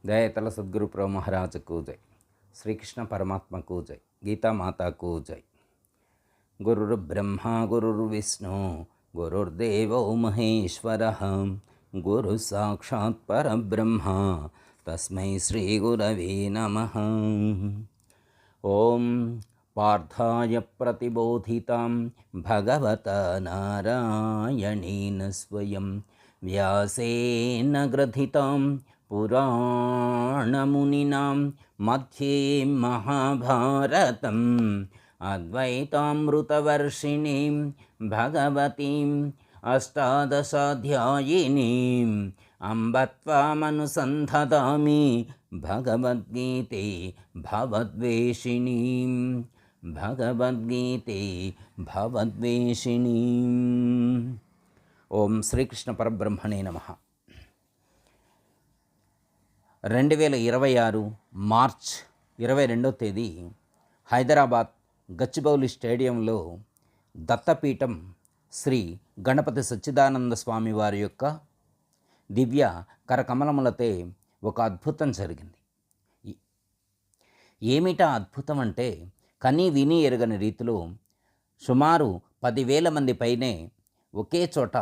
దయతల సద్గురు ప్రభు మహారాజకు జై. శ్రీకృష్ణ పరమాత్మకు జై. గీతామాతకు జై. గురుర్బ్రహ్మ గురుర్విష్ణు గురుర్దేవో మహేశ్వరః గురు సాక్షాత్ పరబ్రహ్మ తస్మై శ్రీ గురవే నమః. ఓం పార్థాయ ప్రతిబోధితాం భగవత నారాయణేన స్వయం వ్యాసేన గ్రథితాం పురాణమునినాం మధ్యే మహాభారతం అద్వైతామృతవర్షిణీం భగవతీం అష్టాదశాధ్యాయినీం అంబ త్వామనుసంధామి భగవద్గీతే భవద్వేషిణీం భగవద్గీతే భవద్వేషిణీం. ఓం శ్రీకృష్ణ పరబ్రహ్మణే నమః. 2026 మార్చ్ 22వ తేదీ హైదరాబాద్ గచ్చిబౌలి స్టేడియంలో దత్తపీఠం శ్రీ గణపతి సచ్చిదానంద స్వామి వారి యొక్క దివ్య కరకమలములతో ఒక అద్భుతం జరిగింది. ఏమిటా అద్భుతం అంటే, కని విని ఎరగని రీతిలో సుమారు 10,000 మంది పైనే ఒకే చోట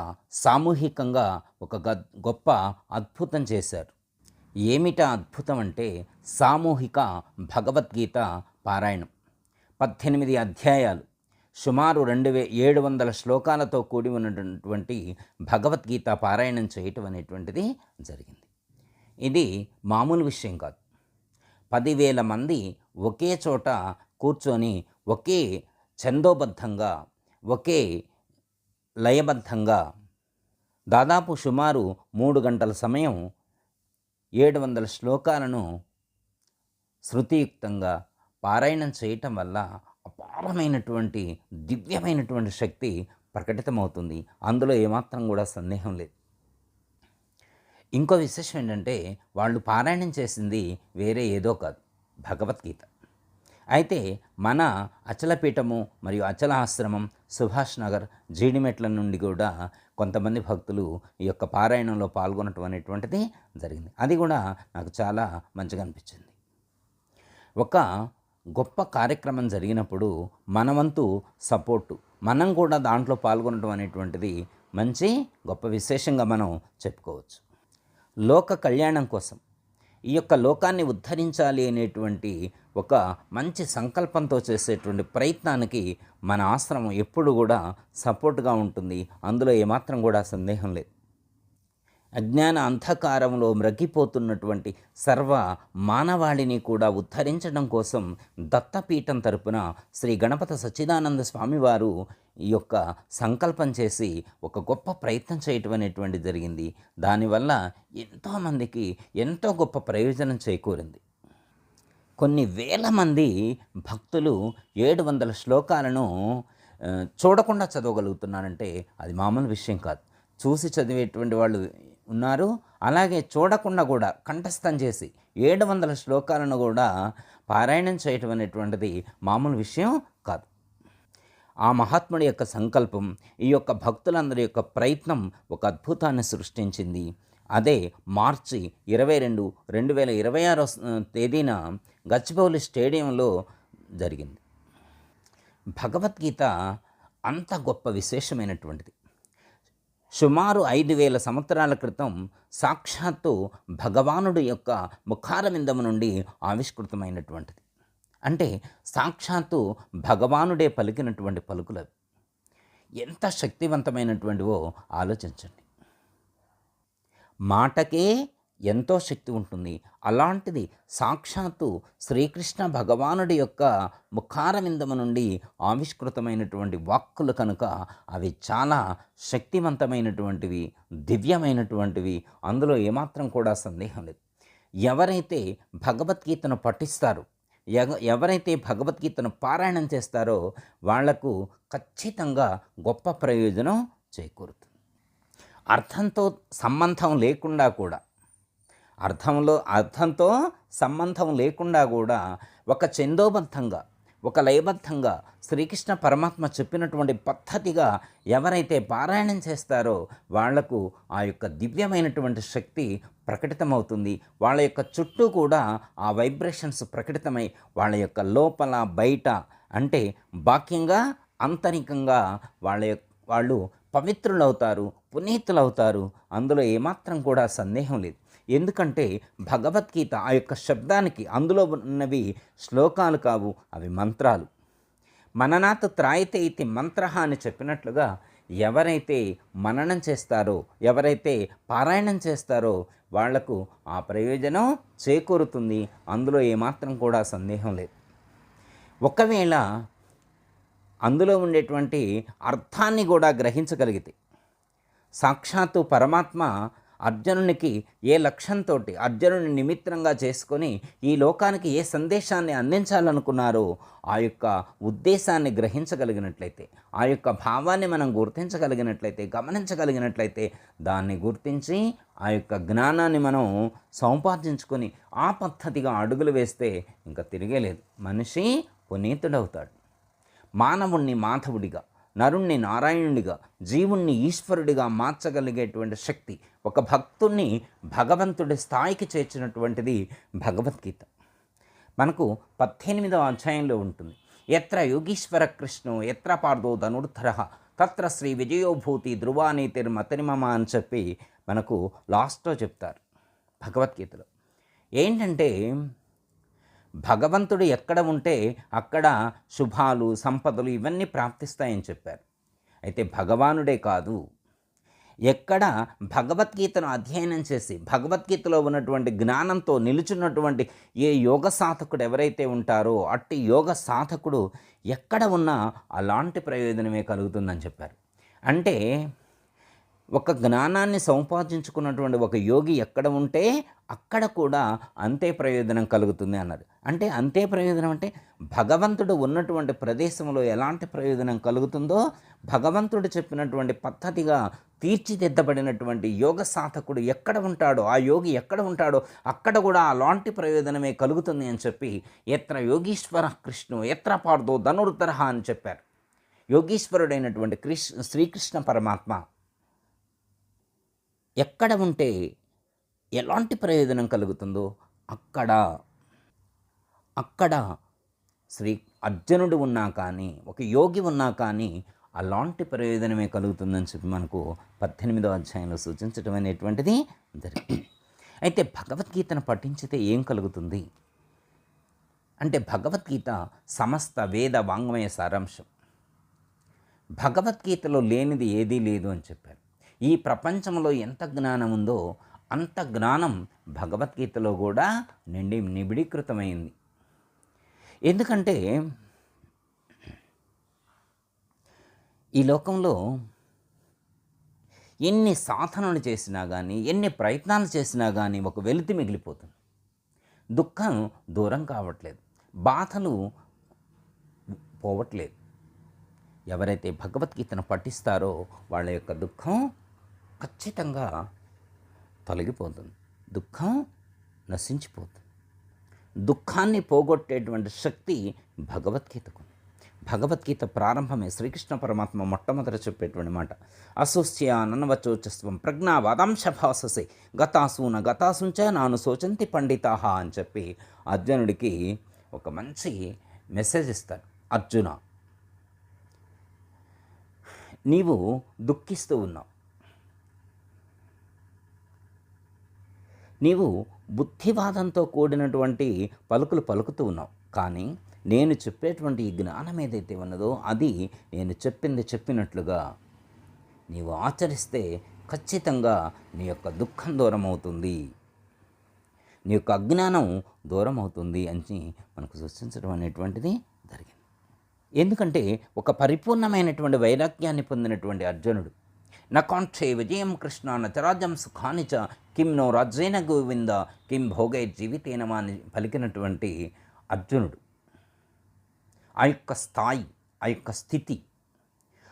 సామూహికంగా ఒక గొప్ప అద్భుతం చేశారు. ఏమిటా అద్భుతం అంటే, సామూహిక భగవద్గీత పారాయణం. 18 అధ్యాయాలు, సుమారు 2,700 శ్లోకాలతో కూడి ఉన్నటువంటి భగవద్గీత పారాయణం చేయటం అనేటువంటిది జరిగింది. ఇది మామూలు విషయం కాదు. 10,000 మంది ఒకే చోట కూర్చొని ఒకే ఛందోబద్ధంగా, ఒకే లయబద్ధంగా దాదాపు సుమారు 3 గంటల సమయం 700 శ్లోకాలను శృతియుక్తంగా పారాయణం చేయటం వల్ల అపారమైనటువంటి దివ్యమైనటువంటి శక్తి ప్రకటితమవుతుంది. అందులో ఏమాత్రం కూడా సందేహం లేదు. ఇంకో విశేషం ఏంటంటే, వాళ్ళు పారాయణం చేసింది వేరే ఏదో కాదు, భగవద్గీత. అయితే మన అచలపీఠము మరియు అచల ఆశ్రమం, సుభాష్ నగర్, జీడిమెట్ల నుండి కూడా కొంతమంది భక్తులు ఈ యొక్క పారాయణంలో పాల్గొనటం అనేటువంటిది జరిగింది. అది కూడా నాకు చాలా మంచిగా అనిపించింది. ఒక గొప్ప కార్యక్రమం జరిగినప్పుడు మన వంతు సపోర్టు, మనం కూడా దాంట్లో పాల్గొనడం అనేటువంటిది మంచి గొప్ప విశేషంగా మనం చెప్పుకోవచ్చు. లోక కళ్యాణం కోసం, ఈ యొక్క లోకాన్ని ఉద్ధరించాలి అనేటువంటి ఒక మంచి సంకల్పంతో చేసేటువంటి ప్రయత్నానికి మన ఆశ్రమం ఎప్పుడు కూడా సపోర్ట్గా ఉంటుంది. అందులో ఏమాత్రం కూడా సందేహం లేదు. అజ్ఞాన అంధకారంలో మ్రగ్గిపోతున్నటువంటి సర్వ మానవాళిని కూడా ఉద్ధరించడం కోసం దత్తపీఠం తరపున శ్రీ గణపతి సచ్చిదానంద స్వామివారు ఈ యొక్క సంకల్పం చేసి ఒక గొప్ప ప్రయత్నం చేయటం అనేటువంటి జరిగింది. దానివల్ల ఎంతోమందికి ఎంతో గొప్ప ప్రయోజనం చేకూరింది. కొన్ని వేల మంది భక్తులు 700 శ్లోకాలను చూడకుండా చదవగలుగుతున్నారంటే అది మామూలు విషయం కాదు. చూసి చదివేటువంటి వాళ్ళు ఉన్నారు, అలాగే చూడకుండా కూడా కంఠస్థం చేసి 700 శ్లోకాలను కూడా పారాయణం చేయటం అనేటువంటిది మామూలు విషయం కాదు. ఆ మహాత్ముడి యొక్క సంకల్పం, ఈ యొక్క భక్తులందరి యొక్క ప్రయత్నం ఒక అద్భుతాన్ని సృష్టించింది. అదే మార్చి 22, 2026 తేదీన గచ్చిబౌలి స్టేడియంలో జరిగింది. భగవద్గీత అంత గొప్ప విశేషమైనటువంటిది. సుమారు 5,000 సంవత్సరాల క్రితం సాక్షాత్తు భగవానుడి యొక్క ముఖారవిందము నుండి ఆవిష్కృతమైనటువంటిది. అంటే సాక్షాత్తు భగవానుడే పలికినటువంటి పలుకులవి. ఎంత శక్తివంతమైనటువంటివో ఆలోచించండి. మాటకే ఎంతో శక్తి ఉంటుంది. అలాంటిది సాక్షాత్తు శ్రీకృష్ణ భగవానుడి యొక్క ముఖారవిందము నుండి ఆవిష్కృతమైనటువంటి వాక్కులు కనుక అవి చాలా శక్తివంతమైనటువంటివి, దివ్యమైనటువంటివి. అందులో ఏమాత్రం కూడా సందేహం లేదు. ఎవరైతే భగవద్గీతను పఠిస్తారో, ఎవరైతే భగవద్గీతను పారాయణం చేస్తారో వాళ్లకు ఖచ్చితంగా గొప్ప ప్రయోజనం చేకూరుతుంది. అర్థంతో సంబంధం లేకుండా కూడా, అర్థంతో సంబంధం లేకుండా కూడా ఒక ఛందోబద్ధంగా, ఒక లయబద్ధంగా శ్రీకృష్ణ పరమాత్మ చెప్పినటువంటి పద్ధతిగా ఎవరైతే పారాయణం చేస్తారో వాళ్లకు ఆ యొక్క దివ్యమైనటువంటి శక్తి ప్రకటితమవుతుంది. వాళ్ళ యొక్క చుట్టూ కూడా ఆ వైబ్రేషన్స్ ప్రకటితమై వాళ్ళ యొక్క లోపల బయట అంటే బాహ్యంగా ఆంతరికంగా వాళ్ళు పవిత్రులవుతారు, పునీతులవుతారు. అందులో ఏమాత్రం కూడా సందేహం లేదు. ఎందుకంటే భగవద్గీత ఆ యొక్క శబ్దానికి అందులో ఉన్నవి శ్లోకాలు కావు, అవి మంత్రాలు. మననాత్ త్రాయతే ఇతి మంత్ర అని చెప్పినట్లుగా ఎవరైతే మననం చేస్తారో, ఎవరైతే పారాయణం చేస్తారో వాళ్లకు ఆ ప్రయోజనం చేకూరుతుంది. అందులో ఏమాత్రం కూడా సందేహం లేదు. ఒకవేళ అందులో ఉండేటువంటి అర్థాన్ని కూడా గ్రహించగలిగితే సాక్షాత్తు పరమాత్మ అర్జునునికి ఏ లక్ష్యంతో అర్జునుని నిమిత్తంగా చేసుకొని ఈ లోకానికి ఏ సందేశాన్ని అందించాలనుకున్నారో ఆ యొక్క ఉద్దేశాన్ని గ్రహించగలిగినట్లయితే, ఆ యొక్క భావాన్ని మనం గుర్తించగలిగినట్లయితే, గమనించగలిగినట్లయితే, దాన్ని గుర్తించి ఆ యొక్క జ్ఞానాన్ని మనం సంపాదించుకొని ఆ పద్ధతిగా అడుగులు వేస్తే ఇంకా తిరిగేలేదు. మనిషి పునీతుడవుతాడు. మానవుణ్ణి మాధవుడిగా, నరుణ్ణి నారాయణుడిగా, జీవుణ్ణి ఈశ్వరుడిగా మార్చగలిగేటువంటి శక్తి ఒక భక్తుణ్ణి భగవంతుడి స్థాయికి చేర్చినటువంటిది భగవద్గీత. మనకు 18వ అధ్యాయంలో ఉంటుంది. ఎత్ర యోగీశ్వర కృష్ణో ఎత్ర పార్థో ధనుర్ధర తత్ర శ్రీ విజయోభూతి ధ్రువానీతిర్మతిర్మమ అని చెప్పి మనకు లాస్ట్లో చెప్తారు భగవద్గీతలో. ఏంటంటే భగవంతుడు ఎక్కడ ఉంటే అక్కడ శుభాలు, సంపదలు ఇవన్నీ ప్రాప్తిస్తాయని చెప్పారు. అయితే భగవానుడే కాదు, ఎక్కడ భగవద్గీతను అధ్యయనం చేసి భగవద్గీతలో ఉన్నటువంటి జ్ఞానంతో నిలుచున్నటువంటి ఏ యోగ సాధకుడు ఎవరైతే ఉంటారో అట్టి యోగ సాధకుడు ఎక్కడ ఉన్నా అలాంటి ప్రయోజనమే కలుగుతుందని చెప్పారు. అంటే ఒక జ్ఞానాన్ని సంపాదించుకున్నటువంటి ఒక యోగి ఎక్కడ ఉంటే అక్కడ కూడా అంతే ప్రయోజనం కలుగుతుంది అన్నారు. అంటే అంతే ప్రయోజనం అంటే భగవంతుడు ఉన్నటువంటి ప్రదేశంలో ఎలాంటి ప్రయోజనం కలుగుతుందో భగవంతుడు చెప్పినటువంటి పద్ధతిగా తీర్చిదిద్దబడినటువంటి యోగ సాధకుడు ఎక్కడ ఉంటాడో, ఆ యోగి ఎక్కడ ఉంటాడో అక్కడ కూడా అలాంటి ప్రయోజనమే కలుగుతుంది అని చెప్పి ఎత్ర యోగీశ్వర కృష్ణు ఎత్ర పార్థో ధనుర్ధర అని చెప్పారు. యోగీశ్వరుడైనటువంటి శ్రీకృష్ణ పరమాత్మ ఎక్కడ ఉంటే ఎలాంటి ప్రయోజనం కలుగుతుందో అక్కడ శ్రీ అర్జునుడు ఉన్నా కానీ, ఒక యోగి ఉన్నా కానీ అలాంటి ప్రయోజనమే కలుగుతుందని చెప్పి మనకు 18వ అధ్యాయంలో సూచించడం అనేటువంటిది జరిగింది. అయితే భగవద్గీతను పఠించితే ఏం కలుగుతుంది అంటే భగవద్గీత సమస్త వేద వాంగ్మయ సారాంశం. భగవద్గీతలో లేనిది ఏదీ లేదు అని చెప్పారు. ఈ ప్రపంచంలో ఎంత జ్ఞానం ఉందో అంత జ్ఞానం భగవద్గీతలో కూడా నిబిడీకృతమైంది. ఎందుకంటే ఈ లోకంలో ఎన్ని సాధనలు చేసినా కానీ, ఎన్ని ప్రయత్నాలు చేసినా కానీ ఒక వెలితి మిగిలిపోతుంది. దుఃఖం దూరం కావట్లేదు, బాధలు పోవట్లేదు. ఎవరైతే భగవద్గీతను పఠిస్తారో వాళ్ళ యొక్క దుఃఖం ఖచ్చితంగా తొలగిపోతుంది, దుఃఖం నశించిపోతుంది. దుఃఖాన్ని పోగొట్టేటువంటి శక్తి భగవద్గీతకు. భగవద్గీత ప్రారంభమే శ్రీకృష్ణ పరమాత్మ మొట్టమొదట చెప్పేటువంటి మాట, అసోస్య ననవచోచస్వం ప్రజ్ఞావాదాంశ భాససే గతాసూన గతాసుంచ నాను శోచంతి పండితాహ అని చెప్పి అర్జునుడికి ఒక మంచి మెసేజ్ ఇస్తాడు. అర్జున, నీవు దుఃఖిస్తూ ఉన్నావు, నీవు బుద్ధివాదంతో కూడినటువంటి పలుకులు పలుకుతూ ఉన్నావు. కానీ నేను చెప్పేటువంటి ఈ జ్ఞానం ఏదైతే ఉన్నదో అది నేను చెప్పినట్లుగా నీవు ఆచరిస్తే ఖచ్చితంగా నీ యొక్క దుఃఖం దూరం అవుతుంది, నీ యొక్క అజ్ఞానం దూరం అవుతుంది అని మనకు సూచించడం అనేటువంటిది జరిగింది. ఎందుకంటే ఒక పరిపూర్ణమైనటువంటి వైరాగ్యాన్ని పొందినటువంటి అర్జునుడు నకాంక్షే విజయం కృష్ణ నచరాజ్యం సుఖాని చ కిం నో రాజ్యేన గోవింద కిం భోగై జీవితేనమా అని పలికినటువంటి అర్జునుడు ఆ యొక్క స్థాయి, ఆ యొక్క స్థితి,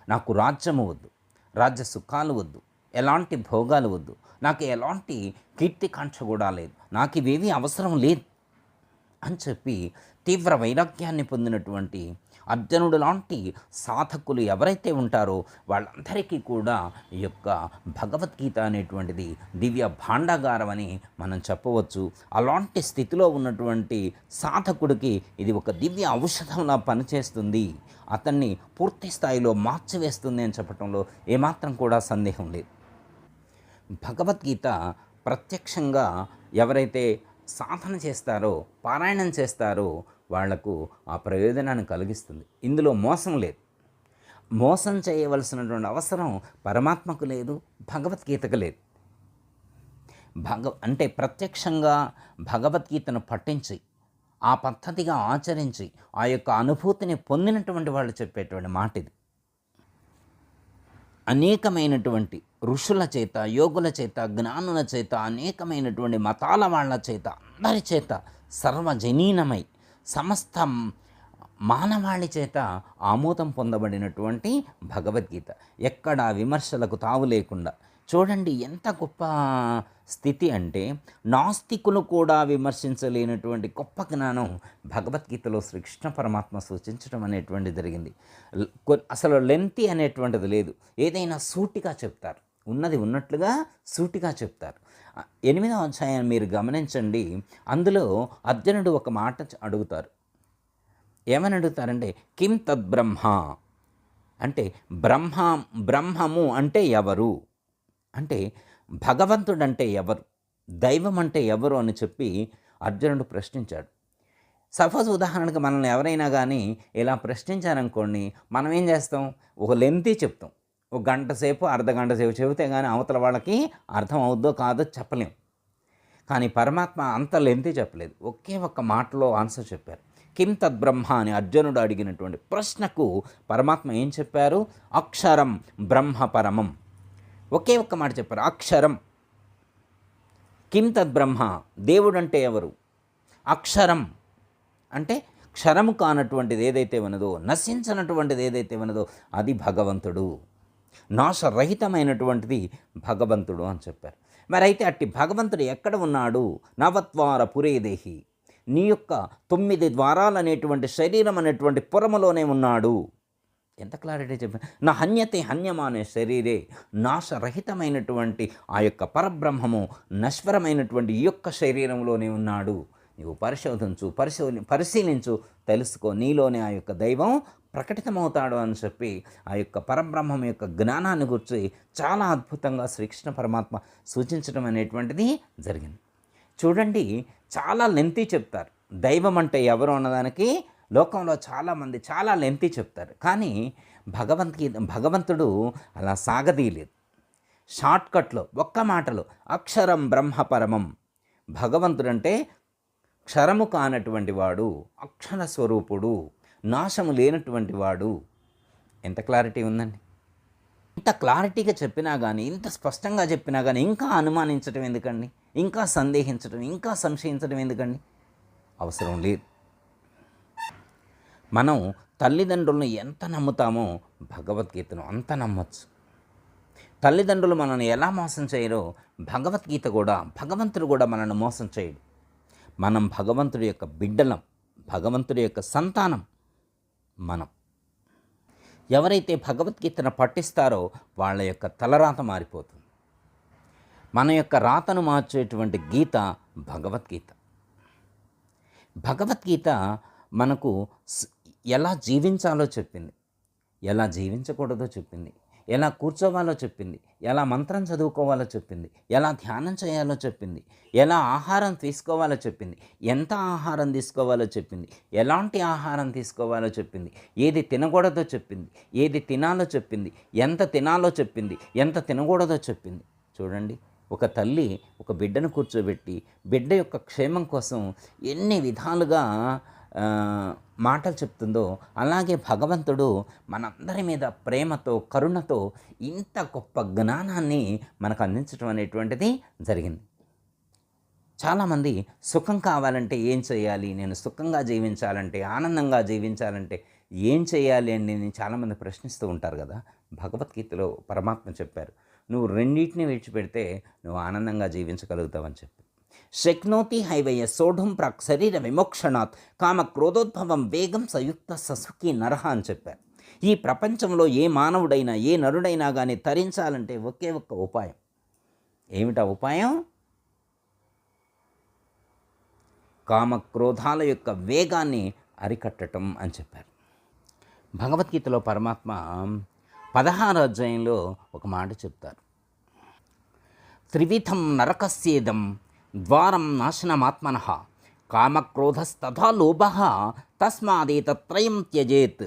నాకు రాజ్యము వద్దు, రాజ్య సుఖాలు వద్దు, ఎలాంటి భోగాలు వద్దు, నాకు ఎలాంటి కీర్తికాంక్ష కూడా లేదు, నాకు ఇవేవి అవసరం లేదు అని చెప్పి తీవ్ర వైరాగ్యాన్ని పొందినటువంటి అర్జునుడు లాంటి సాధకులు ఎవరైతే ఉంటారో వాళ్ళందరికీ కూడా ఈ యొక్క భగవద్గీత అనేటువంటిది దివ్య భాండాగారం అని మనం చెప్పవచ్చు. అలాంటి స్థితిలో ఉన్నటువంటి సాధకుడికి ఇది ఒక దివ్య ఔషధంలా పనిచేస్తుంది, అతన్ని పూర్తి స్థాయిలో మార్చివేస్తుంది అని చెప్పడంలో ఏమాత్రం కూడా సందేహం లేదు. భగవద్గీత ప్రత్యక్షంగా ఎవరైతే సాధన చేస్తారో, పారాయణం చేస్తారో వాళ్లకు ఆ ప్రయోజనాన్ని కలిగిస్తుంది. ఇందులో మోసం లేదు. మోసం చేయవలసినటువంటి అవసరం పరమాత్మకు లేదు, భగవద్గీతకు లేదు. అంటే ప్రత్యక్షంగా భగవద్గీతను పఠించి ఆ పద్ధతిగా ఆచరించి ఆ యొక్క అనుభూతిని పొందినటువంటి వాళ్ళు చెప్పేటువంటి మాట ఇది. అనేకమైనటువంటి ఋషుల చేత, యోగుల చేత, జ్ఞానుల చేత, అనేకమైనటువంటి మతాల వాళ్ళ చేత, అందరి చేత సర్వజనీనమై సమస్త మానవాళి చేత ఆమోదం పొందబడినటువంటి భగవద్గీత, ఎక్కడ విమర్శలకు తావు లేకుండా. చూడండి ఎంత గొప్ప స్థితి అంటే నాస్తికులు కూడా విమర్శించలేనటువంటి గొప్ప జ్ఞానం భగవద్గీతలో శ్రీకృష్ణ పరమాత్మ సూచించడం అనేటువంటిది జరిగింది. అసలు లెంతి అనేటువంటిది లేదు, ఏదైనా సూటిగా చెప్తారు, ఉన్నది ఉన్నట్లుగా సూటిగా చెప్తారు. 8వ అధ్యాయాన్ని మీరు గమనించండి. అందులో అర్జునుడు ఒక మాట అడుగుతారు. ఏమని అడుగుతారంటే కిం తద్బ్రహ్మ అంటే బ్రహ్మము అంటే ఎవరు, అంటే భగవంతుడంటే ఎవరు, దైవం అంటే ఎవరు అని చెప్పి అర్జునుడు ప్రశ్నించాడు. సపోజ్ ఉదాహరణకు మనల్ని ఎవరైనా కానీ ఇలా ప్రశ్నించారనుకోండి, మనం ఏం చేస్తాం, ఒక లెంతీ చెప్తాం. ఒక గంట సేపు, అర్ధగంట సేపు చెబితే కానీ అవతల వాళ్ళకి అర్థం అవుద్దో కాదో చెప్పలేం. కానీ పరమాత్మ అంత లెంతీ చెప్పలేదు, ఒకే ఒక్క మాటలో ఆన్సర్ చెప్పారు. కిం తద్బ్రహ్మ అని అర్జునుడు అడిగినటువంటి ప్రశ్నకు పరమాత్మ ఏం చెప్పారు, అక్షరం బ్రహ్మ పరమం. ఒకే ఒక్క మాట చెప్పారు, అక్షరం. కిం తద్బ్రహ్మ, దేవుడు అంటే ఎవరు, అక్షరం అంటే క్షరము కానటువంటిది ఏదైతే ఉన్నదో, నశించినటువంటిది ఏదైతే ఉన్నదో అది భగవంతుడు, నాశరహితమైనటువంటిది భగవంతుడు అని చెప్పారు. మరి అయితే అట్టి భగవంతుడు ఎక్కడ ఉన్నాడు, నవద్వార పురేదేహి, నీ యొక్క 9 ద్వారాలు అనేటువంటి శరీరం అనేటువంటి పురములోనే ఉన్నాడు. ఎంత క్లారిటీ చెప్పారు. నా హన్యతే హన్యమానే శరీరే, నాశరహితమైనటువంటి ఆ యొక్క పరబ్రహ్మము నశ్వరమైనటువంటి ఈ యొక్క శరీరంలోనే ఉన్నాడు. నీవు పరిశీలించు, తెలుసుకో, నీలోనే ఆ యొక్క దైవం ప్రకటితమవుతాడు అని చెప్పి ఆ యొక్క పరబ్రహ్మం యొక్క జ్ఞానాన్ని గురించి చాలా అద్భుతంగా శ్రీకృష్ణ పరమాత్మ సూచించడం అనేటువంటిది జరిగింది. చూడండి, చాలా లెంతీ చెప్తారు. దైవం అంటే ఎవరు అన్నదానికి లోకంలో చాలామంది చాలా లెంతీ చెప్తారు. కానీ భగవంతుడు అలా సాగదీయలేదు. షార్ట్కట్లో ఒక్క మాటలో అక్షరం బ్రహ్మ పరమం, భగవంతుడంటే క్షరము కానటువంటి వాడు, అక్షర స్వరూపుడు, నాశము లేనటువంటి వాడు. ఎంత క్లారిటీ ఉందండి. ఇంత క్లారిటీగా చెప్పినా కానీ, ఇంత స్పష్టంగా చెప్పినా కానీ ఇంకా అనుమానించడం ఎందుకండి, ఇంకా సందేహించడం, ఇంకా సంశయించడం ఎందుకండి, అవసరం లేదు. మనం తల్లిదండ్రులను ఎంత నమ్ముతామో భగవద్గీతను అంత నమ్మచ్చు. తల్లిదండ్రులు మనల్ని ఎలా మోసం చేయరో భగవంతుడు కూడా మనల్ని మోసం చేయడు. మనం భగవంతుడి యొక్క బిడ్డలం, భగవంతుడి యొక్క సంతానం. మనం ఎవరైతే భగవద్గీతను పఠిస్తారో వాళ్ళ యొక్క తలరాత మారిపోతుంది. మన యొక్క రాతను మార్చేటువంటి గీత భగవద్గీత. భగవద్గీత మనకు ఎలా జీవించాలో చెప్పింది, ఎలా జీవించకూడదో చెప్పింది, ఎలా కూర్చోవాలో చెప్పింది, ఎలా మంత్రం చదువుకోవాలో చెప్పింది, ఎలా ధ్యానం చేయాలో చెప్పింది, ఎలా ఆహారం తీసుకోవాలో చెప్పింది, ఎంత ఆహారం తీసుకోవాలో చెప్పింది, ఎలాంటి ఆహారం తీసుకోవాలో చెప్పింది, ఏది తినకూడదో చెప్పింది, ఏది తినాలో చెప్పింది, ఎంత తినాలో చెప్పింది, ఎంత తినకూడదో చెప్పింది. చూడండి, ఒక తల్లి ఒక బిడ్డను కూర్చోబెట్టి బిడ్డ యొక్క క్షేమం కోసం ఎన్ని విధాలుగా మాటలు చెప్తుందో, అలాగే భగవంతుడు మనందరి మీద ప్రేమతో, కరుణతో ఇంత గొప్ప జ్ఞానాన్ని మనకు అందించడం అనేటువంటిది జరిగింది. చాలామంది సుఖం కావాలంటే ఏం చేయాలి, నేను సుఖంగా జీవించాలంటే, ఆనందంగా జీవించాలంటే ఏం చేయాలి అని చాలామంది ప్రశ్నిస్తూ ఉంటారు కదా. భగవద్గీతలో పరమాత్మ చెప్పారు, నువ్వు రెండింటిని విడిచిపెడితే నువ్వు ఆనందంగా జీవించగలుగుతావని చెప్పి. శక్నోతి హైవయ సోఢుం ప్రాక్ శరీర విమోక్షణాత్ కామ క్రోధోద్భవం వేగం సయుక్త ససుఖి నరహ అని చెప్పారు. ఈ ప్రపంచంలో ఏ మానవుడైనా ఏ నరుడైనా కానీ తరించాలంటే ఒకే ఒక్క ఉపాయం. ఏమిటా ఉపాయం? కామక్రోధాల యొక్క వేగాన్ని అరికట్టడం అని చెప్పారు. భగవద్గీతలో పరమాత్మ 16వ అధ్యాయంలో ఒక మాట చెప్తారు. త్రివిధం నరకస్యేదం ద్వారం నాశనమాత్మనః కామక్రోధస్తథా లోభః తస్మాదేతత్రయం త్యజేత్.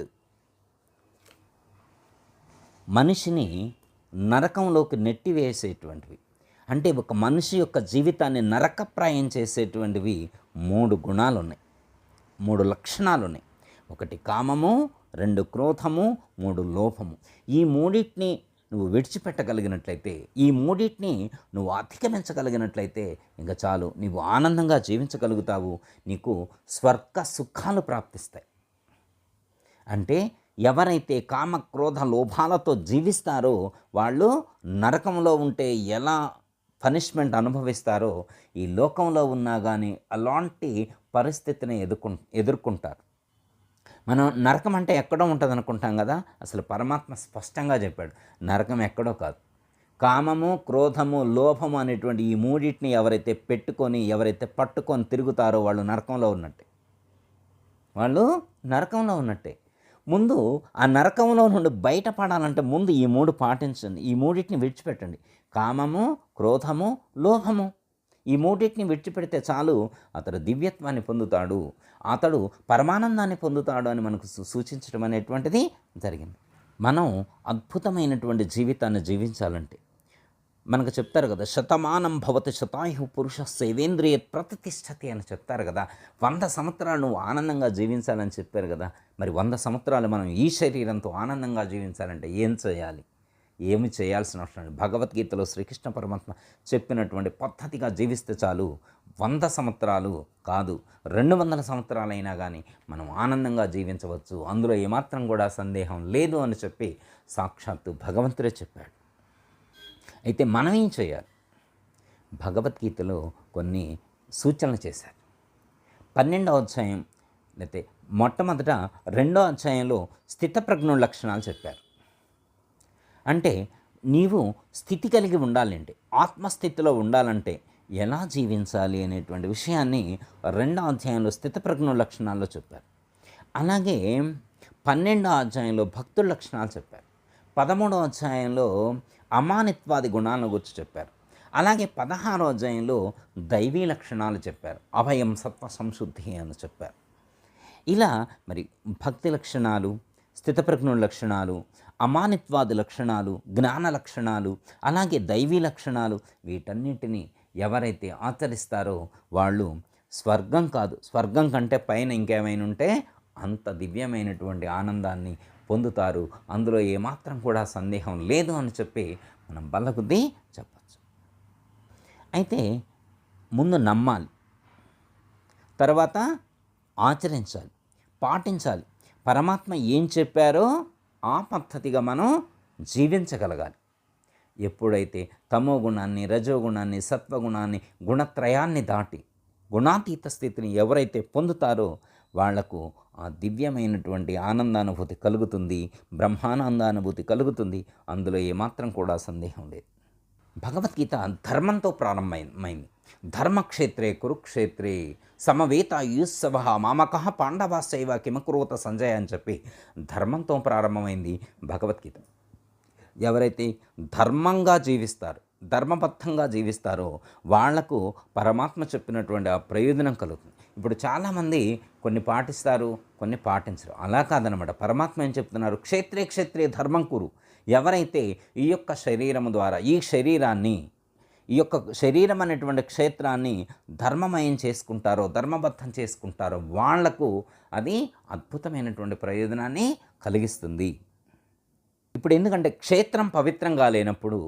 మనిషిని నరకంలోకి నెట్టివేసేటువంటివి, అంటే ఒక మనిషి యొక్క జీవితాన్ని నరకప్రాయం చేసేటువంటివి 3 గుణాలు ఉన్నాయి, 3 లక్షణాలు ఉన్నాయి. 1 కామము, 2 క్రోధము, 3 లోభము. ఈ మూడింటిని నువ్వు విడిచిపెట్టగలిగినట్లయితే, ఈ మూడింటిని నువ్వు అధిగమించగలిగినట్లయితే ఇంకా చాలు, నీవు ఆనందంగా జీవించగలుగుతావు, నీకు స్వర్గ సుఖాలు ప్రాప్తిస్తాయి. అంటే ఎవరైతే కామ క్రోధ లోభాలతో జీవిస్తారో వాళ్ళు నరకంలో ఉంటే ఎలా పనిష్మెంట్ అనుభవిస్తారో ఈ లోకంలో ఉన్నా కానీ అలాంటి పరిస్థితిని ఎదుర్కొంటారు. మనం నరకం అంటే ఎక్కడో ఉంటుంది అనుకుంటాం కదా, అసలు పరమాత్మ స్పష్టంగా చెప్పాడు, నరకం ఎక్కడో కాదు. కామము, క్రోధము, లోభము అనేటువంటి ఈ మూడింటిని ఎవరైతే పెట్టుకొని ఎవరైతే పట్టుకొని తిరుగుతారో వాళ్ళు నరకంలో ఉన్నట్టే, వాళ్ళు నరకంలో ఉన్నట్టే. ముందు ఆ నరకంలో నుండి బయటపడాలంటే ముందు ఈ 3 పాటించండి, ఈ మూడింటిని విడిచిపెట్టండి. కామము, క్రోధము, లోభము, ఈ మూడింటిని విడిచిపెడితే చాలు, అతడు దివ్యత్వాన్ని పొందుతాడు, అతడు పరమానందాన్ని పొందుతాడు అని మనకు సూచించడం అనేటువంటిది జరిగింది. మనం అద్భుతమైనటువంటి జీవితాన్ని జీవించాలంటే మనకు చెప్తారు కదా, శతమానం భవతి శతాయు పురుష సేవేంద్రియ ప్రతిష్టతి అని చెప్తారు కదా. 100 సంవత్సరాలు నువ్వు ఆనందంగా జీవించాలని చెప్పారు కదా. మరి 100 సంవత్సరాలు మనం ఈ శరీరంతో ఆనందంగా జీవించాలంటే ఏం చేయాలి? ఏమి చేయాల్సిన అవసరం లేదు. భగవద్గీతలో శ్రీకృష్ణ పరమాత్మ చెప్పినటువంటి పద్ధతిగా జీవిస్తే చాలు, 100 సంవత్సరాలు కాదు 200 సంవత్సరాలైనా కానీ మనం ఆనందంగా జీవించవచ్చు, అందులో ఏమాత్రం కూడా సందేహం లేదు అని చెప్పి సాక్షాత్తు భగవంతుడే చెప్పాడు. అయితే మనం ఏం చేయాలి? భగవద్గీతలో కొన్ని సూచనలు చేశారు. 12వ అధ్యాయం లేకపోతే మొట్టమొదట 2వ అధ్యాయంలో స్థితప్రజ్ఞుల లక్షణాలు చెప్పారు. అంటే నీవు స్థితి కలిగి ఉండాలంటే, ఆత్మస్థితిలో ఉండాలంటే ఎలా జీవించాలి అనేటువంటి విషయాన్ని 2వ అధ్యాయంలో స్థితప్రజ్ఞుల లక్షణాల్లో చెప్పారు. అలాగే 12వ అధ్యాయంలో భక్తుల లక్షణాలు చెప్పారు. 13వ అధ్యాయంలో అమానిత్వాది గుణాలను గురించి చెప్పారు. అలాగే 16వ అధ్యాయంలో దైవీ లక్షణాలు చెప్పారు. అభయం, సత్వ సంశుద్ధి అని చెప్పారు. ఇలా మరి భక్తి లక్షణాలు, స్థితప్రజ్ఞుల లక్షణాలు, అమానిత్వాది లక్షణాలు, జ్ఞాన లక్షణాలు, అలాగే దైవీ లక్షణాలు, వీటన్నిటినీ ఎవరైతే ఆచరిస్తారో వాళ్ళు స్వర్గం కాదు, స్వర్గం కంటే పైన ఇంకేమైనా ఉంటే అంత దివ్యమైనటువంటి ఆనందాన్ని పొందుతారు, అందులో ఏమాత్రం కూడా సందేహం లేదు అని చెప్పి మనం బల్లగుద్ది చెప్పచ్చు. అయితే ముందు నమ్మాలి, తర్వాత ఆచరించాలి, పాటించాలి. పరమాత్మ ఏం చెప్పారో ఆ పద్ధతిగా మనం జీవించగలగాలి. ఎప్పుడైతే తమో గుణాన్ని, రజోగుణాన్ని, సత్వగుణాన్ని, గుణత్రయాన్ని దాటి గుణాతీత స్థితిని ఎవరైతే పొందుతారో వాళ్లకు ఆ దివ్యమైనటువంటి ఆనందానుభూతి కలుగుతుంది, బ్రహ్మానందానుభూతి కలుగుతుంది, అందులో ఏమాత్రం కూడా సందేహం లేదు. భగవద్గీత ధర్మంతో ప్రారంభమైంది. ధర్మక్షేత్రే కురుక్షేత్రే సమవేతాయుత్సవ మామకః పాండవాశ్చైవ కిమకుర్వత సంజయ అని చెప్పి ధర్మంతో ప్రారంభమైంది భగవద్గీత. ఎవరైతే ధర్మంగా జీవిస్తారో, ధర్మబద్ధంగా జీవిస్తారో వాళ్లకు పరమాత్మ చెప్పినటువంటి ఆ ప్రయోజనం కలుగుతుంది. ఇప్పుడు చాలామంది కొన్ని పాటిస్తారు, కొన్ని పాటించరు. అలా కాదనమాట. పరమాత్మ ఏం చెప్తున్నారు? క్షేత్రే క్షేత్రే ధర్మం కురు. ఎవరైతే ఈ యొక్క శరీరము ద్వారా ఈ యొక్క శరీరం అనేటువంటి క్షేత్రాన్ని ధర్మమయం చేసుకుంటారో, ధర్మబద్ధం చేసుకుంటారో వాళ్లకు అది అద్భుతమైనటువంటి ప్రయోజనాన్ని కలిగిస్తుంది. ఇప్పుడు ఎందుకంటే క్షేత్రం పవిత్రంగా లేనప్పుడు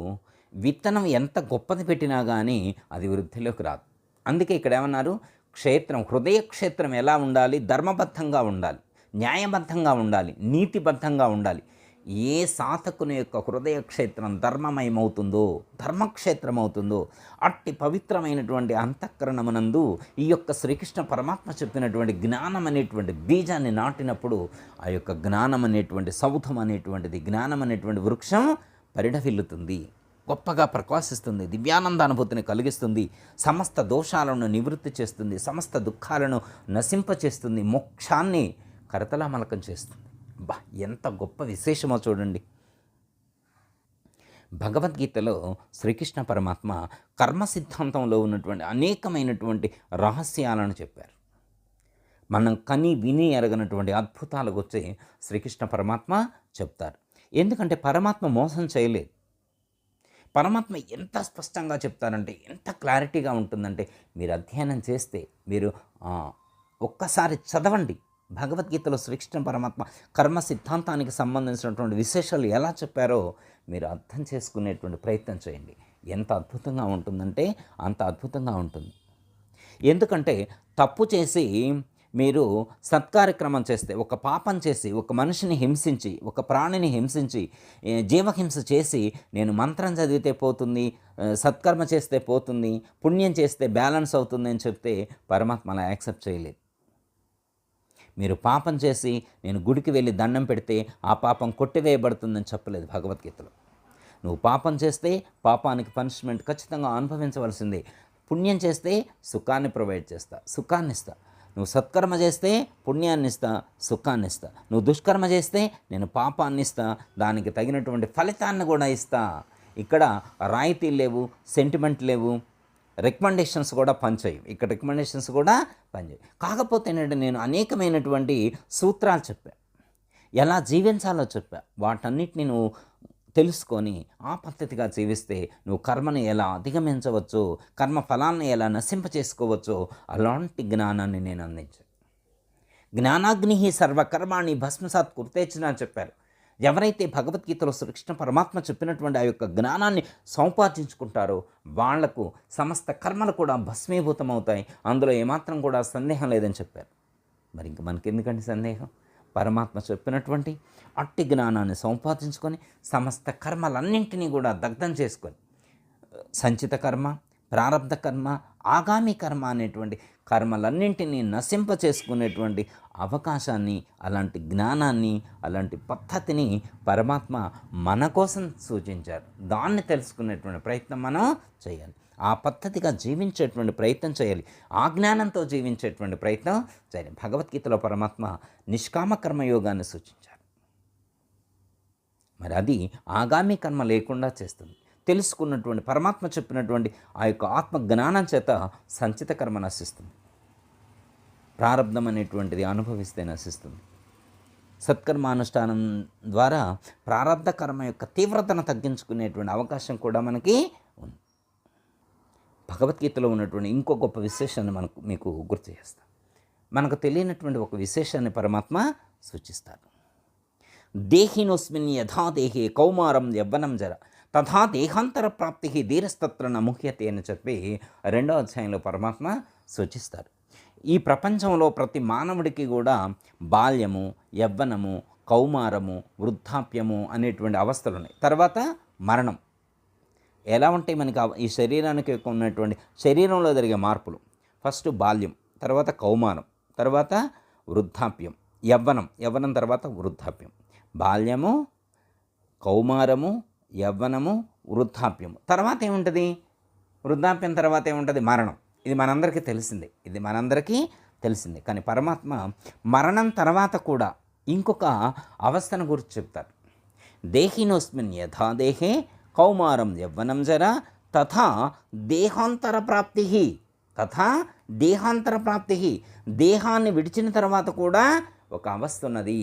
విత్తనం ఎంత గొప్పది పెట్టినా కానీ అది వృద్ధిలోకి రాదు. అందుకే ఇక్కడ ఏమన్నారు? క్షేత్రం, హృదయ క్షేత్రం ఎలా ఉండాలి? ధర్మబద్ధంగా ఉండాలి, న్యాయబద్ధంగా ఉండాలి, నీతిబద్ధంగా ఉండాలి. ఏ సాధకుని యొక్క హృదయ క్షేత్రం ధర్మమయమవుతుందో, ధర్మక్షేత్రం అవుతుందో, అట్టి పవిత్రమైనటువంటి అంతఃకరణమునందు ఈ యొక్క శ్రీకృష్ణ పరమాత్మ చెప్పినటువంటి జ్ఞానం అనేటువంటి బీజాన్ని నాటినప్పుడు ఆ యొక్క జ్ఞానం అనేటువంటి సౌధం అనేటువంటిది, జ్ఞానం అనేటువంటి వృక్షం పరిఢవిల్లుతుంది, గొప్పగా ప్రకాశిస్తుంది, దివ్యానందానుభూతిని కలిగిస్తుంది, సమస్త దోషాలను నివృత్తి చేస్తుంది, సమస్త దుఃఖాలను నశింపచేస్తుంది, మోక్షాన్ని కరతలామలకం చేస్తుంది. బా, ఎంత గొప్ప విశేషమో చూడండి. భగవద్గీతలో శ్రీకృష్ణ పరమాత్మ కర్మ సిద్ధాంతంలో ఉన్నటువంటి అనేకమైనటువంటి రహస్యాలను చెప్పారు. మనం కని విని ఎరగనటువంటి అద్భుతాలు వచ్చి శ్రీకృష్ణ పరమాత్మ చెప్తారు. ఎందుకంటే పరమాత్మ మోసం చేయలేదు. పరమాత్మ ఎంత స్పష్టంగా చెప్తారంటే, ఎంత క్లారిటీగా ఉంటుందంటే, మీరు అధ్యయనం చేస్తే, మీరు ఒక్కసారి చదవండి. భగవద్గీతలో శ్రీకృష్ణ పరమాత్మ కర్మ సిద్ధాంతానికి సంబంధించినటువంటి విశేషాలు ఎలా చెప్పారో మీరు అర్థం చేసుకునేటువంటి ప్రయత్నం చేయండి. ఎంత అద్భుతంగా ఉంటుందంటే అంత అద్భుతంగా ఉంటుంది. ఎందుకంటే తప్పు చేసి మీరు సత్కార్యక్రమం చేస్తే, ఒక పాపం చేసి, ఒక మనిషిని హింసించి, ఒక ప్రాణిని హింసించి, జీవహింస చేసి, నేను మంత్రం చదివితే పోతుంది, సత్కర్మ చేస్తే పోతుంది, పుణ్యం చేస్తే బ్యాలెన్స్ అవుతుంది అని చెప్తే పరమాత్మ అలా యాక్సెప్ట్ చేయలేదు. మీరు పాపం చేసి నేను గుడికి వెళ్ళి దండం పెడితే ఆ పాపం కొట్టివేయబడుతుందని చెప్పలేదు భగవద్గీతలో. నువ్వు పాపం చేస్తే పాపానికి పనిష్మెంట్ ఖచ్చితంగా అనుభవించవలసిందే. పుణ్యం చేస్తే సుఖాన్ని ప్రొవైడ్ చేస్తా, సుఖాన్ని ఇస్తా. నువ్వు సత్కర్మ చేస్తే పుణ్యాన్ని ఇస్తా, సుఖాన్ని ఇస్తా. నువ్వు దుష్కర్మ చేస్తే నేను పాపాన్ని ఇస్తా, దానికి తగినటువంటి ఫలితాన్ని కూడా ఇస్తా. ఇక్కడ రాయితీలు లేవు, సెంటిమెంట్ లేవు, రికమెండేషన్స్ కూడా పనిచేయవు. ఇక్కడ రికమెండేషన్స్ కూడా పనిచేయవు. కాకపోతే ఏంటంటే నేను అనేకమైనటువంటి సూత్రాలు చెప్పా, ఎలా జీవించాలో చెప్పా. వాటన్నిటిని నువ్వు తెలుసుకొని ఆ పద్ధతిగా జీవిస్తే నువ్వు కర్మని ఎలా అధిగమించవచ్చో, కర్మ ఫలాన్ని ఎలా నశింపచేసుకోవచ్చో అలాంటి జ్ఞానాన్ని నేను అందించాను. జ్ఞానాగ్ని సర్వకర్మాణి భస్మసాత్ కుర్తేచ్చిన అని చెప్పారు. ఎవరైతే భగవద్గీతలో శ్రీకృష్ణ పరమాత్మ చెప్పినటువంటి ఆ యొక్క జ్ఞానాన్ని సంపాదించుకుంటారో వాళ్లకు సమస్త కర్మలు కూడా భస్మీభూతం అవుతాయి. అందులో ఏమాత్రం కూడా సందేహం లేదని చెప్పారు. మరి ఇంక మనకెందుకండి సందేహం? పరమాత్మ చెప్పినటువంటి అట్టి జ్ఞానాన్ని సంపాదించుకొని సమస్త కర్మలన్నింటినీ కూడా దగ్ధం చేసుకొని సంచిత కర్మ, ప్రారబ్ధ కర్మ, ఆగామి కర్మ అనేటువంటి కర్మలన్నింటినీ నశింప చేసుకునేటువంటి అవకాశాన్ని, అలాంటి జ్ఞానాన్ని, అలాంటి పద్ధతిని పరమాత్మ మన కోసం సూచించారు. దాన్ని తెలుసుకునేటువంటి ప్రయత్నం మనం చేయాలి. ఆ పద్ధతిగా జీవించేటువంటి ప్రయత్నం చేయాలి. ఆ జ్ఞానంతో జీవించేటువంటి ప్రయత్నం చేయాలి. భగవద్గీతలో పరమాత్మ నిష్కామ కర్మయోగాన్ని సూచించారు. మరి అది ఆగామి కర్మ లేకుండా చేస్తుంది. తెలుసుకున్నటువంటి పరమాత్మ చెప్పినటువంటి ఆ యొక్క ఆత్మ జ్ఞానం చేత సంచిత కర్మ నశిస్తుంది. ప్రారబ్ధం అనేటువంటిది అనుభవిస్తే నశిస్తుంది. సత్కర్మానుష్ఠానం ద్వారా ప్రారబ్ధ కర్మ యొక్క తీవ్రతను తగ్గించుకునేటువంటి అవకాశం కూడా మనకి ఉంది. భగవద్గీతలో ఉన్నటువంటి ఇంకో గొప్ప విశేషాన్ని మీకు గుర్తు చేస్తాను. మనకు తెలియనటువంటి ఒక విశేషాన్ని పరమాత్మ సూచిస్తారు. దేహినోస్మిన్ యథా దేహే కౌమారం యవ్వనం జర తథా దేహాంతర ప్రాప్తి ధీరస్తత్ర నముహ్యతే అని చెప్పి 2వ అధ్యాయంలో పరమాత్మ సూచిస్తారు. ఈ ప్రపంచంలో ప్రతి మానవుడికి కూడా బాల్యము, యవ్వనము, కౌమారము, వృద్ధాప్యము అనేటువంటి అవస్థలు ఉన్నాయి. తర్వాత మరణం. ఎలా ఉంటాయి మనకి ఈ శరీరానికి ఉన్నటువంటి శరీరంలో జరిగే మార్పులు? ఫస్ట్ బాల్యం, తర్వాత కౌమారం, తర్వాత వృద్ధాప్యం, యవ్వనం తర్వాత వృద్ధాప్యం. బాల్యము, కౌమారము, యవ్వనము, వృద్ధాప్యము. తర్వాత ఏముంటుంది? వృద్ధాప్యం తర్వాత ఏముంటుంది? మరణం. ఇది మనందరికీ తెలిసిందే. కానీ పరమాత్మ మరణం తర్వాత కూడా ఇంకొక అవస్థను గురించి చెప్తారు. దేహినోస్మిన్ యథా దేహే కౌమారం యవ్వనం జర తథా దేహాంతర ప్రాప్తి. దేహాన్ని విడిచిన తర్వాత కూడా ఒక అవస్థ ఉన్నది.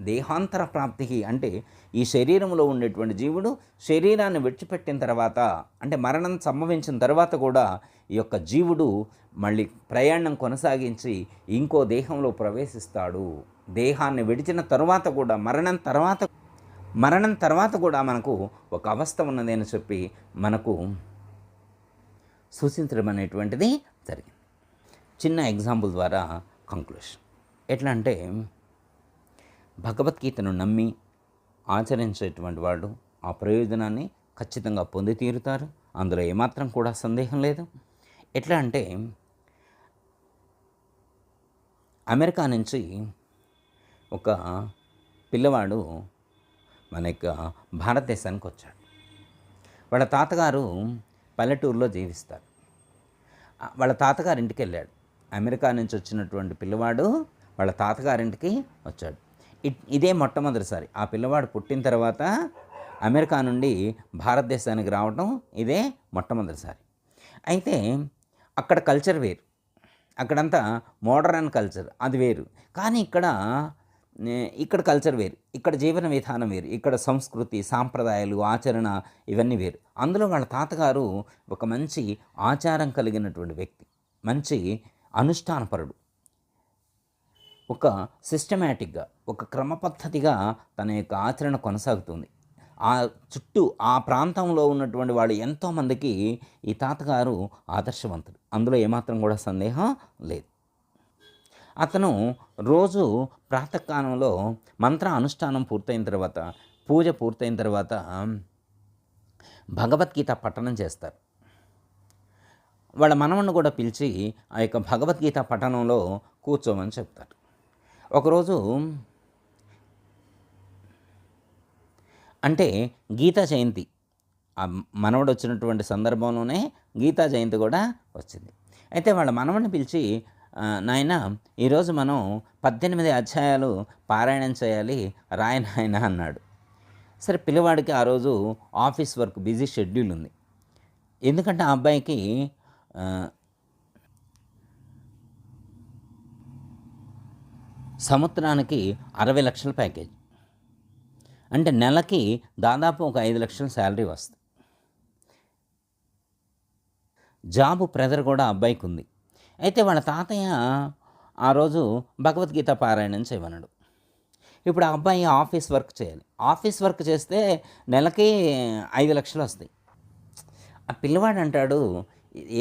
దేహాంతర ప్రాప్తి అంటే ఈ శరీరంలో ఉండేటువంటి జీవుడు శరీరాన్ని విడిచిపెట్టిన తర్వాత, అంటే మరణం సంభవించిన తర్వాత కూడా ఈ యొక్క జీవుడు మళ్ళీ ప్రయాణం కొనసాగించి ఇంకో దేహంలో ప్రవేశిస్తాడు. దేహాన్ని విడిచిన తర్వాత కూడా మరణం తర్వాత కూడా మనకు ఒక అవస్థ ఉన్నది అని చెప్పి మనకు సూచించడం అనేటువంటిది జరిగింది. చిన్న ఎగ్జాంపుల్ ద్వారా కంక్లూషన్ ఎట్లా అంటే, భగవద్గీతను నమ్మి ఆచరించేటువంటి వాళ్ళు ఆ ప్రయోజనాన్ని ఖచ్చితంగా పొంది తీరుతారు. అందులో ఏమాత్రం కూడా సందేహం లేదు. ఎట్లా అంటే అమెరికా నుంచి ఒక పిల్లవాడు మన యొక్క భారతదేశానికి వచ్చాడు. వాళ్ళ తాతగారు పల్లెటూరులో జీవిస్తారు. వాళ్ళ తాతగారింటికి వెళ్ళాడు. అమెరికా నుంచి వచ్చినటువంటి పిల్లవాడు వాళ్ళ తాతగారింటికి వచ్చాడు. ఇదే మొట్టమొదటిసారి ఆ పిల్లవాడు పుట్టిన తర్వాత అమెరికా నుండి భారతదేశానికి రావడం ఇదే మొట్టమొదటిసారి. అయితే అక్కడ కల్చర్ వేరు, అక్కడంతా మోడర్న్ కల్చర్ అది వేరు. కానీ ఇక్కడ కల్చర్ వేరు, ఇక్కడ జీవన విధానం వేరు, ఇక్కడ సంస్కృతి సాంప్రదాయాలు ఆచరణ ఇవన్నీ వేరు. అందులో వాళ్ళ తాతగారు ఒక మంచి ఆచారం కలిగినటువంటి వ్యక్తి, మంచి అనుష్ఠానపరుడు, ఒక సిస్టమేటిక్గా ఒక క్రమపద్ధతిగా తన యొక్క ఆచరణ కొనసాగుతుంది. ఆ చుట్టూ ఆ ప్రాంతంలో ఉన్నటువంటి వాళ్ళు ఎంతోమందికి ఈ తాతగారు ఆదర్శవంతుడు, అందులో ఏమాత్రం కూడా సందేహం లేదు. అతను రోజు ప్రాతకాలంలో మంత్ర అనుష్ఠానం పూర్తయిన తర్వాత, పూజ పూర్తయిన తర్వాత భగవద్గీత పఠనం చేస్తారు. వాళ్ళ మనవణ్ణి కూడా పిలిచి ఆ యొక్క భగవద్గీత పఠనంలో కూర్చోమని చెప్తారు. ఒకరోజు అంటే గీతా జయంతి, ఆ మనవడు వచ్చినటువంటి సందర్భంలోనే గీతా జయంతి కూడా వచ్చింది. అయితే వాళ్ళ మనవడిని పిలిచి, నాయన ఈరోజు మనం 18 అధ్యాయాలు పారాయణం చేయాలి, రాయ నాయన అన్నాడు. సరే పిల్లవాడికి ఆ రోజు ఆఫీస్ వర్క్ బిజీ షెడ్యూల్ ఉంది. ఎందుకంటే ఆ అబ్బాయికి సంవత్సరానికి 60 లక్షల ప్యాకేజ్, అంటే నెలకి దాదాపు ఒక 5 లక్షల శాలరీ వస్తుంది. జాబు ప్రెజర్ కూడా అబ్బాయికి ఉంది. అయితే వాళ్ళ తాతయ్య ఆ రోజు భగవద్గీత పారాయణం చేయమన్నాడు. ఇప్పుడు ఆ అబ్బాయి ఆఫీస్ వర్క్ చేయాలి. ఆఫీస్ వర్క్ చేస్తే నెలకి 5 లక్షలు వస్తాయి. ఆ పిల్లవాడు అంటాడు,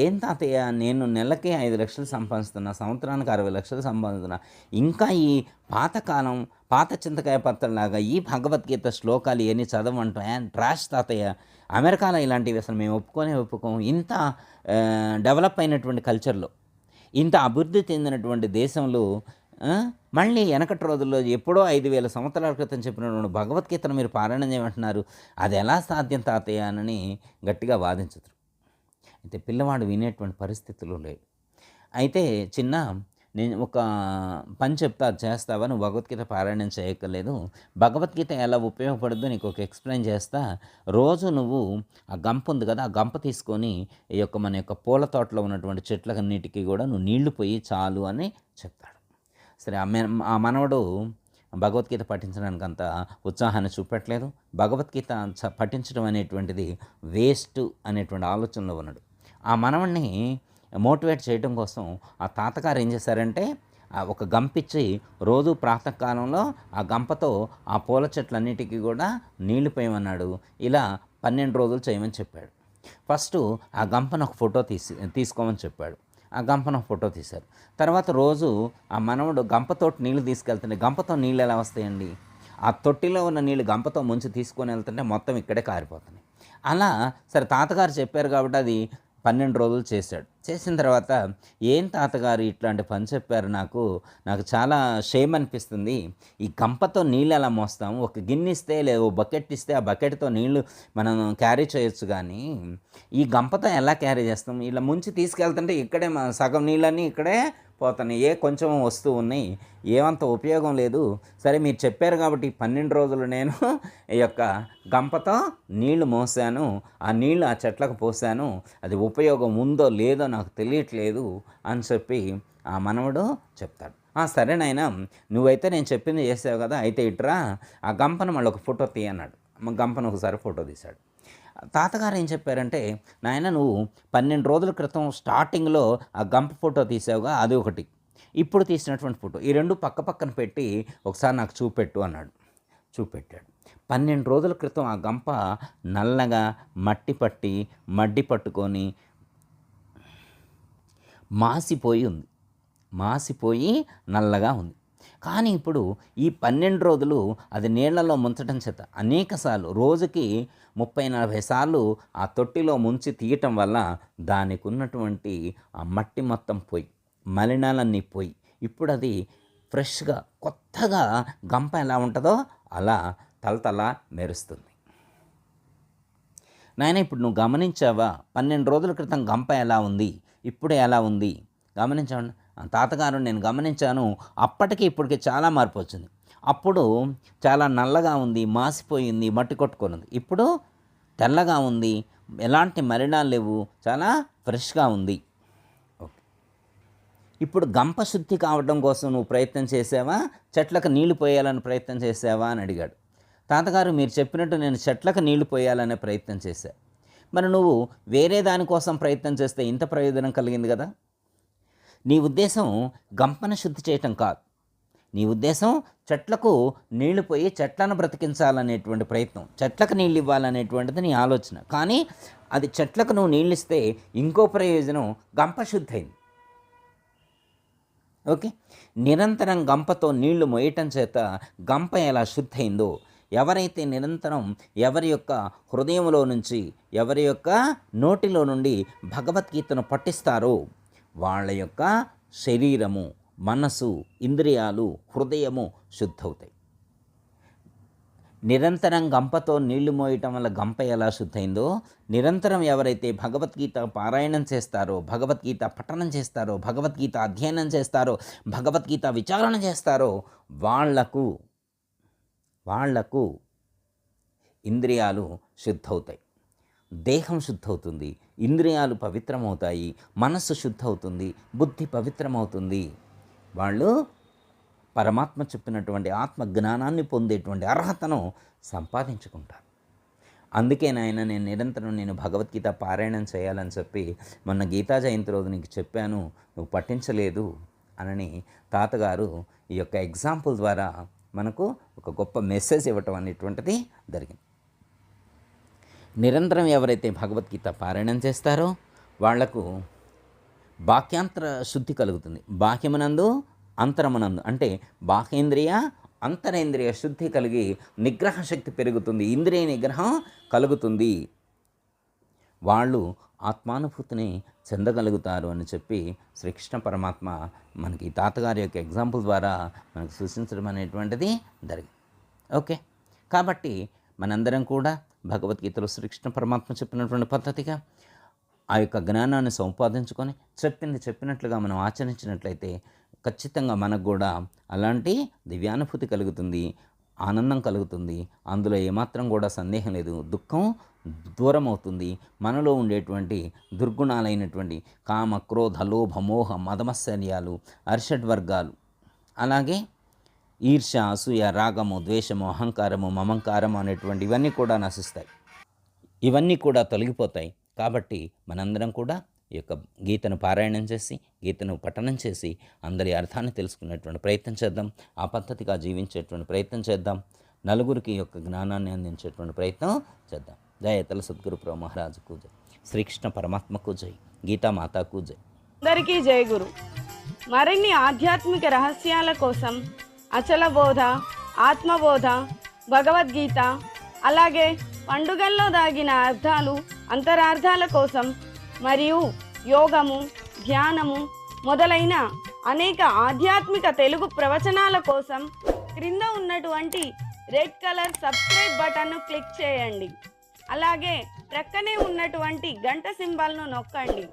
ఏం తాతయ్య, నేను నెలకి 5 లక్షలు సంపాదిస్తున్నా, సంవత్సరానికి 60 లక్షలు సంపాదిస్తున్నా, ఇంకా ఈ పాతకాలం పాత చింతకాయ పత్రలాగా ఈ భగవద్గీత శ్లోకాలు ఇవన్నీ చదవమంటాం, ట్రాష్ తాతయ్య, అమెరికాలో ఇలాంటివి అసలు మేము ఒప్పుకోము. ఇంత డెవలప్ అయినటువంటి కల్చర్లో, ఇంత అభివృద్ధి చెందినటువంటి దేశంలో మళ్ళీ వెనకటి రోజుల్లో ఎప్పుడో 5,000 సంవత్సరాల క్రితం చెప్పినటువంటి భగవద్గీతను మీరు పారాయణం చేయమంటున్నారు, అది ఎలా సాధ్యం తాతయ్య అని గట్టిగా వాదించదు. అయితే పిల్లవాడు వినేటువంటి పరిస్థితులు లేవు. అయితే నేను ఒక పని చెప్తా, చేస్తావా, నువ్వు భగవద్గీత పారాయణం చేయక్కర్లేదు, భగవద్గీత ఎలా ఉపయోగపడుద్దో నీకు ఒక ఎక్స్ప్లెయిన్ చేస్తా, రోజు నువ్వు ఆ గంప ఉంది కదా, ఆ గంప తీసుకొని ఈ యొక్క మన యొక్క పూల తోటలో ఉన్నటువంటి చెట్లన్నిటికీ కూడా నువ్వు నీళ్లు పోయి చాలు అని చెప్తాడు. సరే ఆ మనవడు భగవద్గీత పఠించడానికి అంత ఉత్సాహాన్ని చూపెట్టలేదు. భగవద్గీత పఠించడం అనేటువంటిది వేస్ట్ అనేటువంటి ఆలోచనలో ఉన్నాడు. ఆ మనవడిని మోటివేట్ చేయడం కోసం ఆ తాతగారు ఏం చేశారంటే, ఒక గంపిచ్చి రోజు ప్రాతకాలంలో ఆ గంపతో ఆ పూల చెట్లన్నిటికీ కూడా నీళ్లు పోయమన్నాడు. ఇలా 12 రోజులు చేయమని చెప్పాడు. ఫస్ట్ ఆ గంపను ఒక ఫోటో తీసుకోమని చెప్పాడు. ఆ గంపను ఒక ఫోటో తీశారు. తర్వాత రోజు ఆ మనవడు గంపతోటి నీళ్లు తీసుకెళ్తుంటే, గంపతో నీళ్ళు ఎలా వస్తాయండి, ఆ తొట్టిలో ఉన్న నీళ్ళు గంపతో ముంచి తీసుకొని వెళ్తుంటే మొత్తం ఇక్కడే కారిపోతున్నాయి. అలా సరే తాతగారు చెప్పారు కాబట్టి అది 12 రోజులు చేశాడు. చేసిన తర్వాత, ఏం తాతగారు ఇట్లాంటి పని చెప్పారు, నాకు చాలా షేమ్ అనిపిస్తుంది, ఈ గంపతో నీళ్ళు ఎలా మోస్తాము, ఒక గిన్నె ఇస్తే లేదా బకెట్ ఇస్తే ఆ బకెట్తో నీళ్లు మనం క్యారీ చేయొచ్చు, కానీ ఈ గంపతో ఎలా క్యారీ చేస్తాం, ఇలా ముంచి తీసుకెళ్తుంటే ఇక్కడే సగం నీళ్ళన్నీ ఇక్కడే పోతున్నాయి, కొంచెం వస్తూ ఉన్నాయి, ఏమంత ఉపయోగం లేదు. సరే మీరు చెప్పారు కాబట్టి 12 రోజులు నేను ఈ యొక్క గంపతో నీళ్లు మోసాను, ఆ నీళ్లు ఆ చెట్లకు పోసాను, అది ఉపయోగం ఉందో లేదో నాకు తెలియట్లేదు అని చెప్పి ఆ మనవడు చెప్తాడు. సరేనైనా, నువ్వైతే నేను చెప్పింది చేసావు కదా, అయితే ఇట్రా ఆ గంపను మళ్ళీ ఒక ఫోటో తీయన్నాడు. గంపను ఒకసారి ఫోటో తీశాడు. తాతగారు ఏం చెప్పారంటే, నాయన నువ్వు 12 రోజుల క్రితం స్టార్టింగ్లో ఆ గంప ఫోటో తీసావుగా, అది ఒకటి, ఇప్పుడు తీసినటువంటి ఫోటో, ఈ రెండు పక్క పక్కన పెట్టి ఒకసారి నాకు చూపెట్టు అన్నాడు. చూపెట్టాడు. 12 రోజుల క్రితం ఆ గంప నల్లగా మడ్డి పట్టుకొని మాసిపోయి నల్లగా ఉంది. కానీ ఇప్పుడు ఈ 12 రోజులు అది నీళ్లలో ముంచడం చేత అనేకసార్లు రోజుకి 30-40 సార్లు ఆ తొట్టిలో ముంచి తీయటం వల్ల దానికి ఉన్నటువంటి ఆ మట్టి మొత్తం పోయి మలినాలన్నీ పోయి ఇప్పుడు అది ఫ్రెష్గా కొత్తగా గంప ఎలా ఉంటుందో అలా తలతల మెరుస్తుంది. నాయన ఇప్పుడు నువ్వు గమనించావా 12 రోజుల క్రితం గంప ఎలా ఉంది, ఇప్పుడు ఎలా ఉంది గమనించాను తాతగారు. నేను గమనించాను, అప్పటికి ఇప్పటికి చాలా మార్పు వచ్చింది. అప్పుడు చాలా నల్లగా ఉంది, మాసిపోయింది, మట్టి కొట్టుకున్నది. ఇప్పుడు తెల్లగా ఉంది, ఎలాంటి మలినాలు లేవు, చాలా ఫ్రెష్గా ఉంది. ఓకే, ఇప్పుడు గంప శుద్ధి కావడం కోసం నువ్వు ప్రయత్నం చేసావా, చెట్లకు నీళ్లు పోయాలని ప్రయత్నం చేసావా అని అడిగాడు. తాతగారు మీరు చెప్పినట్టు నేను చెట్లకు నీళ్లు పోయాలనే ప్రయత్నం చేశా. మరి నువ్వు వేరే దానికోసం ప్రయత్నం చేస్తే ఇంత ప్రయోజనం కలిగింది కదా. నీ ఉద్దేశం గంపను శుద్ధి చేయటం కాదు, నీ ఉద్దేశం చెట్లకు నీళ్లు పోయి చెట్లను బ్రతికించాలనేటువంటి ప్రయత్నం, చెట్లకు నీళ్ళు ఇవ్వాలనేటువంటిది నీ ఆలోచన. కానీ అది చెట్లకు నువ్వు నీళ్ళు ఇస్తే ఇంకో ప్రయోజనం గంప శుద్ధి అయింది. ఓకే, నిరంతరం గంపతో నీళ్లు మోయటం చేత గంప ఎలా శుద్ధి అయిందో, ఎవరైతే నిరంతరం ఎవరి యొక్క హృదయంలో నుంచి ఎవరి యొక్క నోటిలో నుండి భగవద్గీతను పఠిస్తారో వాళ్ళ యొక్క శరీరము, మనసు, ఇంద్రియాలు, హృదయము శుద్ధవుతాయి. నిరంతరం గంపతో నీళ్లు మోయటం వల్ల గంప ఎలా శుద్ధైందో, నిరంతరం ఎవరైతే భగవద్గీత పారాయణం చేస్తారో, భగవద్గీత పఠనం చేస్తారో, భగవద్గీత అధ్యయనం చేస్తారో, భగవద్గీత విచారణ చేస్తారో వాళ్లకు ఇంద్రియాలు శుద్ధవుతాయి, దేహం శుద్ధవుతుంది, ఇంద్రియాలు పవిత్రమవుతాయి, మనస్సు శుద్ధవుతుంది, బుద్ధి పవిత్రమవుతుంది. వాళ్ళు పరమాత్మ చెప్పినటువంటి ఆత్మ జ్ఞానాన్ని పొందేటువంటి అర్హతను సంపాదించుకుంటారు. అందుకే నాయన నేను నిరంతరం భగవద్గీత పారాయణం చేయాలని చెప్పి మొన్న గీతా జయంతి రోజు నీకు చెప్పాను, నువ్వు పఠించలేదు అని తాతగారు ఈ యొక్క ఎగ్జాంపుల్ ద్వారా మనకు ఒక గొప్ప మెసేజ్ ఇవ్వటం అనేటువంటిది జరిగింది. నిరంతరం ఎవరైతే భగవద్గీత పారాయణం చేస్తారో వాళ్లకు బాహ్యాంతర శుద్ధి కలుగుతుంది. బాహ్యమునందు అంతరమునందు అంటే బాహ్యేంద్రియ అంతరేంద్రియ శుద్ధి కలిగి నిగ్రహ శక్తి పెరుగుతుంది, ఇంద్రియ నిగ్రహం కలుగుతుంది, వాళ్ళు ఆత్మానుభూతిని చెందగలుగుతారు అని చెప్పి శ్రీకృష్ణ పరమాత్మ మనకి తాతగారి యొక్క ఎగ్జాంపుల్ ద్వారా మనకు సూచించడం అనేటువంటిది జరిగింది. ఓకే, కాబట్టి మనందరం కూడా భగవద్గీతలో శ్రీకృష్ణ పరమాత్మ చెప్పినటువంటి పద్ధతిగా ఆ యొక్క జ్ఞానాన్ని సంపాదించుకొని చెప్పినట్లుగా మనం ఆచరించినట్లయితే ఖచ్చితంగా మనకు కూడా అలాంటి దివ్యానుభూతి కలుగుతుంది, ఆనందం కలుగుతుంది. అందులో ఏమాత్రం కూడా సందేహం లేదు. దుఃఖం దూరం అవుతుంది. మనలో ఉండేటువంటి దుర్గుణాలైనటువంటి కామ, క్రోధ, లోభ, మోహ, మదమత్సర్యాలు, అరిషడ్వర్గాలు, అలాగే ఈర్ష, అసూయ, రాగము, ద్వేషము, అహంకారము, మమంకారము అనేటువంటి ఇవన్నీ కూడా నశిస్తాయి, ఇవన్నీ కూడా తొలగిపోతాయి. కాబట్టి మనందరం కూడా ఈ యొక్క గీతను పారాయణం చేసి, గీతను పఠనం చేసి అందరి అర్థాన్ని తెలుసుకునేటువంటి ప్రయత్నం చేద్దాం. ఆ పద్ధతిగా జీవించేటువంటి ప్రయత్నం చేద్దాం. నలుగురికి యొక్క జ్ఞానాన్ని అందించేటువంటి ప్రయత్నం చేద్దాం. జయతల సద్గురు ప్రభు మహారాజుకు జై, శ్రీకృష్ణ పరమాత్మకు జై, గీతామాతకు జై. అందరికీ జై గురు. మరిన్ని ఆధ్యాత్మిక రహస్యాల కోసం అచల బోధ, ఆత్మబోధ, భగవద్గీత, అలాగే పండుగల్లో దాగిన అర్థాలు, అంతరార్థాల కోసం మరియు యోగము, ధ్యానము మొదలైన అనేక ఆధ్యాత్మిక తెలుగు ప్రవచనాల కోసం క్రింద ఉన్నటువంటి రెడ్ కలర్ సబ్స్క్రైబ్ బటన్ను క్లిక్ చేయండి. అలాగే ప్రక్కనే ఉన్నటువంటి గంట సింబల్ను నొక్కండి.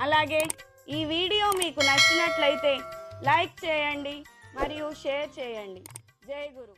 అలాగే ఈ వీడియో మీకు నచ్చినట్లయితే లైక్ చేయండి మరియు షేర్ చేయండి. జై గురు.